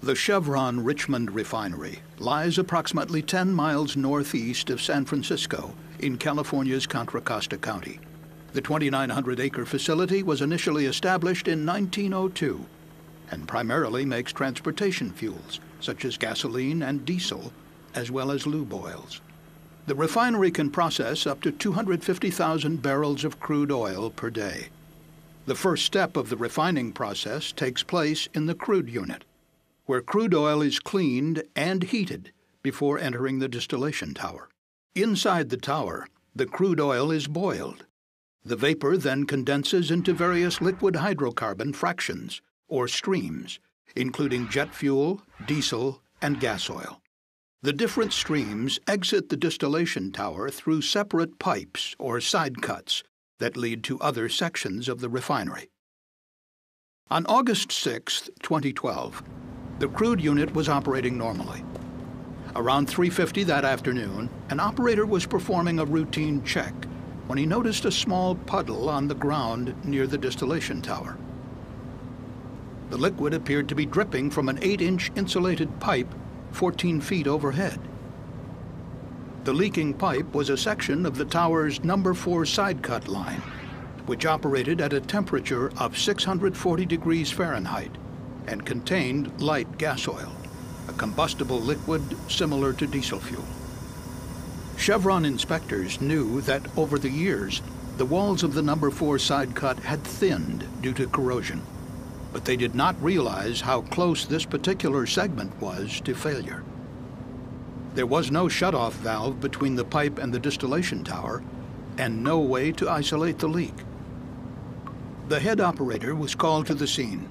The Chevron Richmond Refinery lies approximately 10 miles northeast of San Francisco in California's Contra Costa County. The 2,900-acre facility was initially established in 1902 and primarily makes transportation fuels, such as gasoline and diesel, as well as lube oils. The refinery can process up to 250,000 barrels of crude oil per day. The first step of the refining process takes place in the crude unit, where crude oil is cleaned and heated before entering the distillation tower. Inside the tower, the crude oil is boiled. The vapor then condenses into various liquid hydrocarbon fractions, or streams, including jet fuel, diesel, and gas oil. The different streams exit the distillation tower through separate pipes or side cuts that lead to other sections of the refinery. On August 6, 2012, the crude unit was operating normally. Around 3:50 that afternoon, an operator was performing a routine check when he noticed a small puddle on the ground near the distillation tower. The liquid appeared to be dripping from an 8-inch insulated pipe 14 feet overhead. The leaking pipe was a section of the tower's number 4 side cut line, which operated at a temperature of 640 degrees Fahrenheit and contained light gas oil, a combustible liquid similar to diesel fuel. Chevron inspectors knew that over the years, the walls of the number 4 side cut had thinned due to corrosion, but they did not realize how close this particular segment was to failure. There was no shutoff valve between the pipe and the distillation tower, and no way to isolate the leak. The head operator was called to the scene.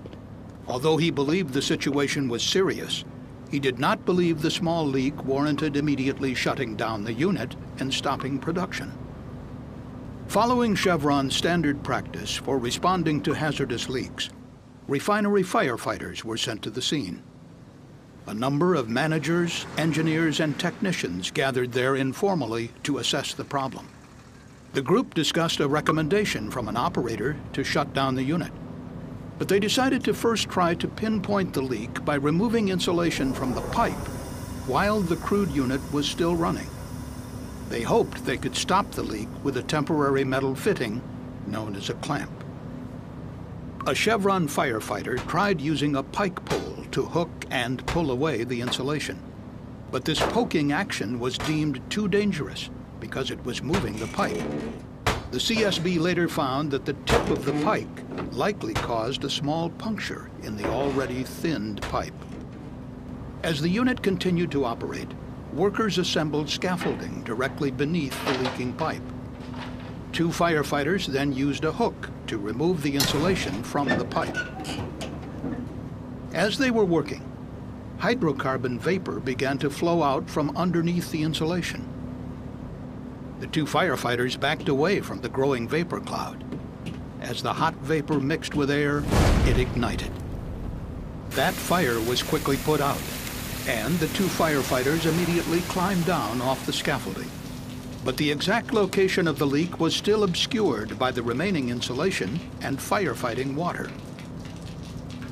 Although he believed the situation was serious, he did not believe the small leak warranted immediately shutting down the unit and stopping production. Following Chevron's standard practice for responding to hazardous leaks, refinery firefighters were sent to the scene. A number of managers, engineers, and technicians gathered there informally to assess the problem. The group discussed a recommendation from an operator to shut down the unit, but they decided to first try to pinpoint the leak by removing insulation from the pipe while the crude unit was still running. They hoped they could stop the leak with a temporary metal fitting known as a clamp. A Chevron firefighter tried using a pike pole to hook and pull away the insulation, but this poking action was deemed too dangerous because it was moving the pipe. The CSB later found that the tip of the pike likely caused a small puncture in the already thinned pipe. As the unit continued to operate, workers assembled scaffolding directly beneath the leaking pipe. 2 firefighters then used a hook to remove the insulation from the pipe. As they were working, hydrocarbon vapor began to flow out from underneath the insulation. The 2 firefighters backed away from the growing vapor cloud. As the hot vapor mixed with air, it ignited. That fire was quickly put out, and the 2 firefighters immediately climbed down off the scaffolding. But the exact location of the leak was still obscured by the remaining insulation and firefighting water.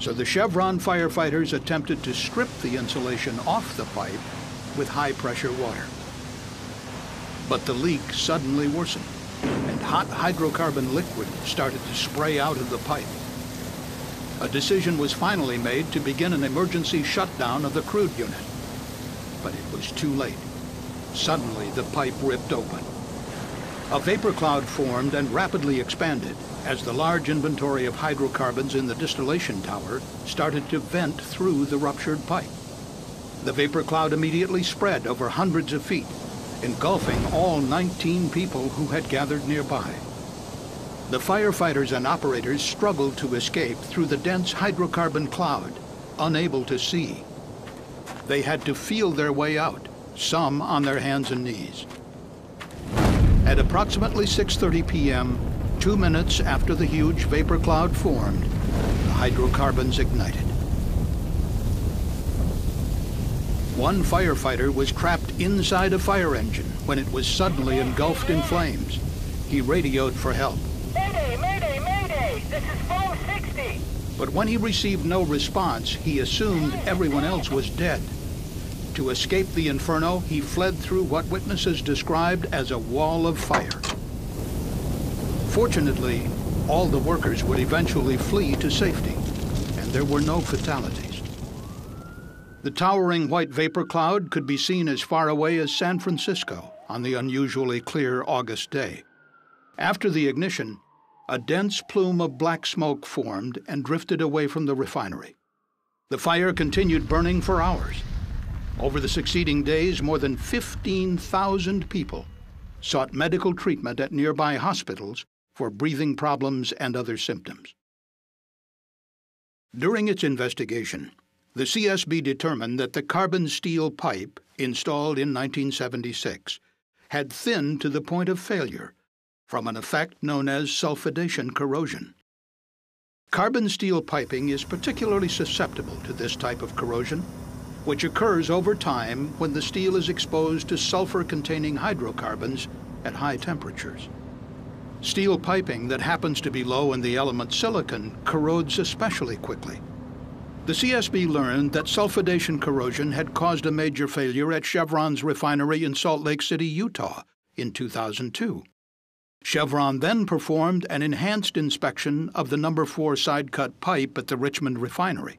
So the Chevron firefighters attempted to strip the insulation off the pipe with high-pressure water. But the leak suddenly worsened, and hot hydrocarbon liquid started to spray out of the pipe. A decision was finally made to begin an emergency shutdown of the crude unit. But it was too late. Suddenly, the pipe ripped open. A vapor cloud formed and rapidly expanded as the large inventory of hydrocarbons in the distillation tower started to vent through the ruptured pipe. The vapor cloud immediately spread over hundreds of feet, engulfing all 19 people who had gathered nearby. The firefighters and operators struggled to escape through the dense hydrocarbon cloud, unable to see. They had to feel their way out, some on their hands and knees. At approximately 6:30 p.m., 2 minutes after the huge vapor cloud formed, the hydrocarbons ignited. One firefighter was trapped inside a fire engine when it was suddenly engulfed in flames. He radioed for help. Mayday, mayday, mayday! This is phone 60. But when he received no response, he assumed everyone else was dead. To escape the inferno, he fled through what witnesses described as a wall of fire. Fortunately, all the workers would eventually flee to safety, and there were no fatalities. The towering white vapor cloud could be seen as far away as San Francisco on the unusually clear August day. After the ignition, a dense plume of black smoke formed and drifted away from the refinery. The fire continued burning for hours. Over the succeeding days, more than 15,000 people sought medical treatment at nearby hospitals for breathing problems and other symptoms. During its investigation, the CSB determined that the carbon steel pipe installed in 1976 had thinned to the point of failure from an effect known as sulfidation corrosion. Carbon steel piping is particularly susceptible to this type of corrosion, which occurs over time when the steel is exposed to sulfur-containing hydrocarbons at high temperatures. Steel piping that happens to be low in the element silicon corrodes especially quickly. The CSB learned that sulfidation corrosion had caused a major failure at Chevron's refinery in Salt Lake City, Utah, in 2002. Chevron then performed an enhanced inspection of the No. 4 side-cut pipe at the Richmond refinery.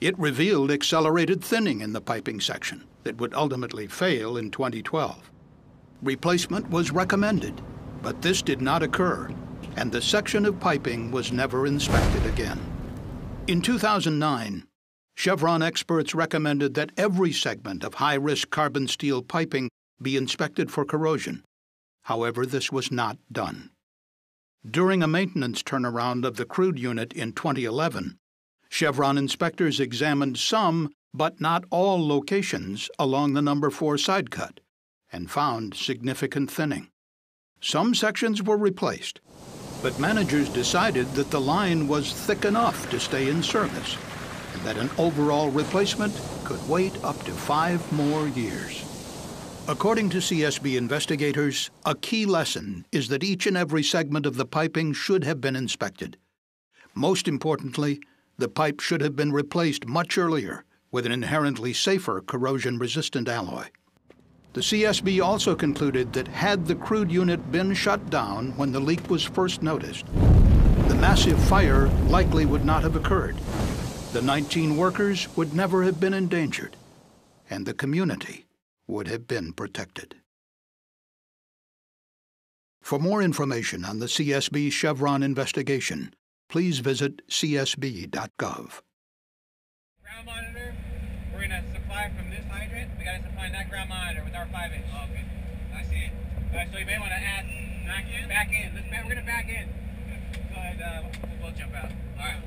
It revealed accelerated thinning in the piping section that would ultimately fail in 2012. Replacement was recommended, but this did not occur, and the section of piping was never inspected again. In 2009, Chevron experts recommended that every segment of high-risk carbon steel piping be inspected for corrosion. However, this was not done. During a maintenance turnaround of the crude unit in 2011, Chevron inspectors examined some, but not all, locations along the No. 4 side cut and found significant thinning. Some sections were replaced, but managers decided that the line was thick enough to stay in service and that an overall replacement could wait up to 5 more years. According to CSB investigators, a key lesson is that each and every segment of the piping should have been inspected. Most importantly, the pipe should have been replaced much earlier with an inherently safer corrosion-resistant alloy. The CSB also concluded that had the crude unit been shut down when the leak was first noticed, the massive fire likely would not have occurred. The 19 workers would never have been endangered, and the community would have been protected. For more information on the CSB Chevron investigation, please visit csb.gov. Ground monitor, we're going to supply from this hydrant. We got to supply that ground monitor with our 5-inch. Oh, okay. I see it. All right, so you may want to add back in. We're going to back in. Go ahead, we'll jump out. All right.